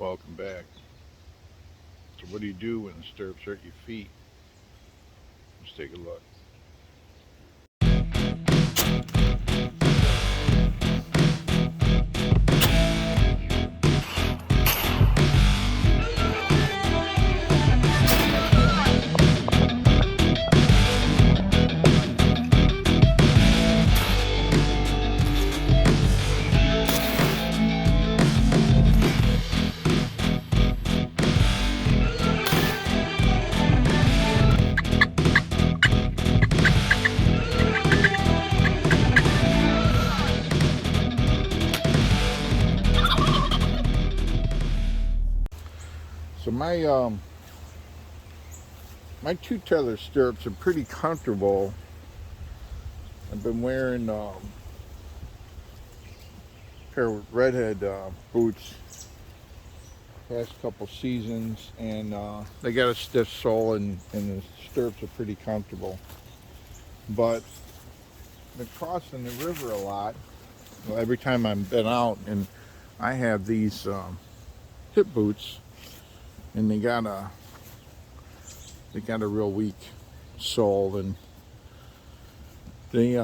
welcome back. So what do you do when the stirrups hurt your feet? Let's take a look. So my two tether stirrups are pretty comfortable. I've been wearing a pair of redhead boots past couple seasons, and they got a stiff sole, and the stirrups are pretty comfortable. But I've been crossing the river a lot. Well, every time I've been out, and I have these hip boots, and they got a real weak sole, and they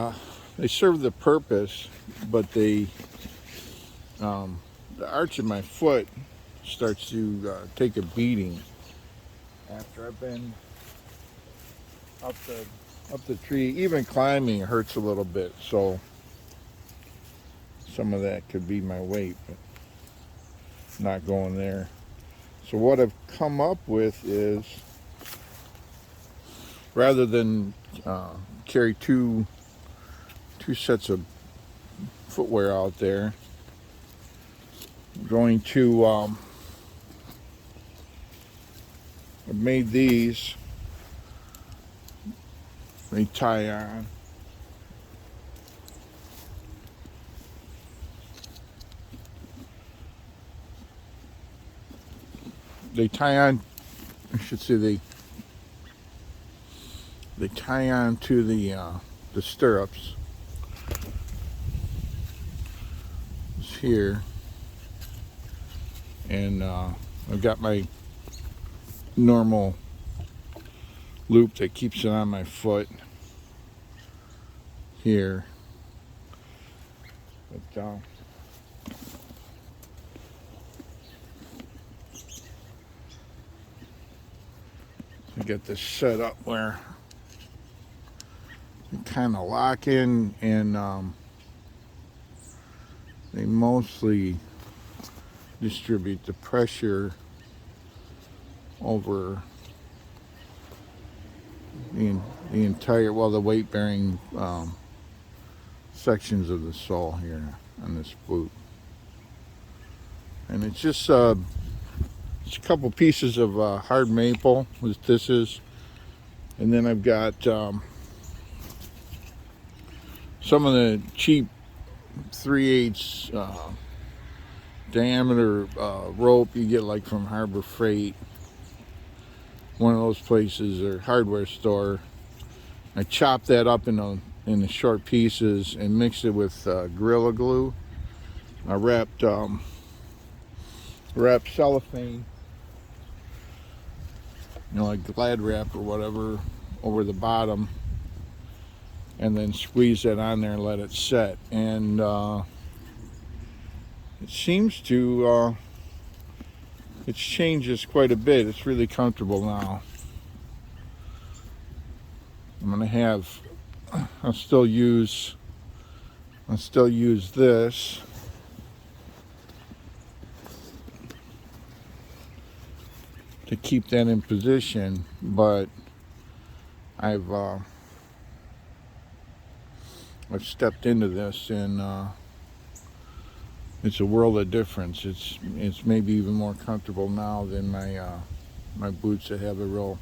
serve the purpose, but the arch of my foot starts to take a beating after I've been up the tree. Even climbing hurts a little bit, so some of that could be my weight, but not going there. So what I've come up with is, rather than carry two sets of footwear out there, I'm going to I've made these. They tie on. They tie on. I should say they tie on to the stirrups. It's here, and I've got my normal loop that keeps it on my foot here. But I get this set up where you kind of lock in, and they mostly distribute the pressure over the entire, well, the weight bearing sections of the sole here on this boot. And it's just it's a couple pieces of hard maple, which this is, and then I've got some of the cheap 3/8 diameter rope you get like from Harbor Freight, one of those places, or hardware store. I chopped that up in the short pieces and mixed it with Gorilla Glue. I wrapped cellophane, like Glad wrap or whatever, over the bottom, and then squeeze that on there and let it set. And it seems to it changes quite a bit. It's really comfortable now. I'll still use this. To keep that in position, but I've stepped into this, and it's a world of difference. It's maybe even more comfortable now than my boots that have a real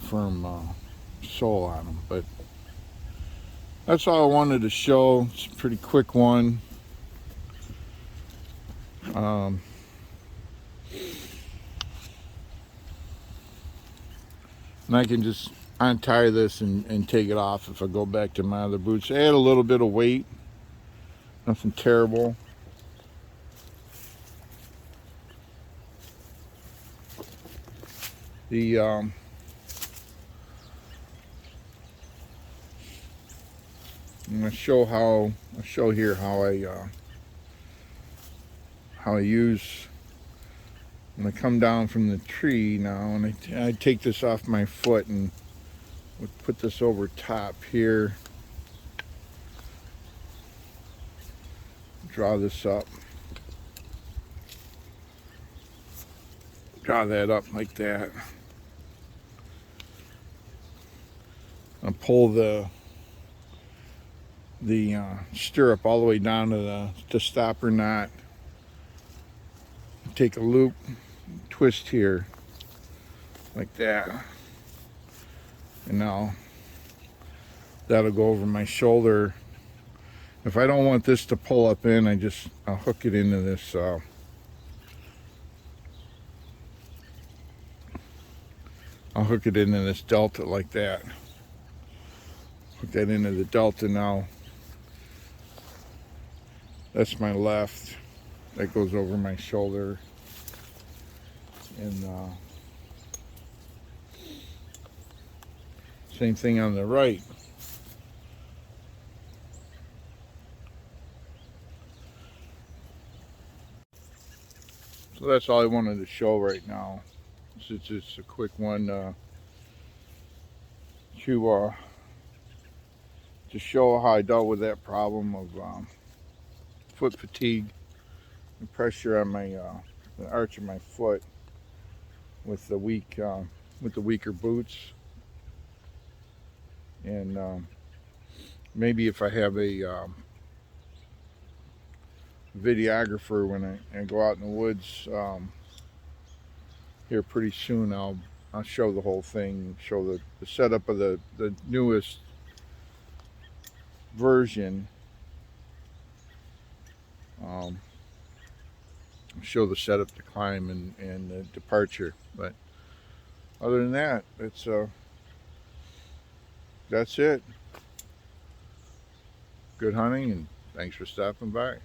firm sole on them. But that's all I wanted to show. It's a pretty quick one. And I can just untie this and take it off if I go back to my other boots. Add a little bit of weight, nothing terrible. The I'm gonna show here how I use when I come down from the tree now, and I take this off my foot and would put this over top here, draw this up, draw that up like that, and pull the stirrup all the way down to the stopper knot. Take a loop, twist here like that, and now that'll go over my shoulder. If I don't want this to pull up in, I'll hook it into this I'll hook it into this delta like that. Hook that into the delta now. That's my left. That goes over my shoulder. And same thing on the right. So that's all I wanted to show right now. This is just a quick one to show how I dealt with that problem of foot fatigue and pressure on my the arch of my foot with the weaker boots. And maybe if I have a videographer when I go out in the woods here pretty soon, I'll show the whole thing, show the setup of the newest version. Show the setup, the climb, and the departure. But other than that, that's it. Good hunting, and thanks for stopping by.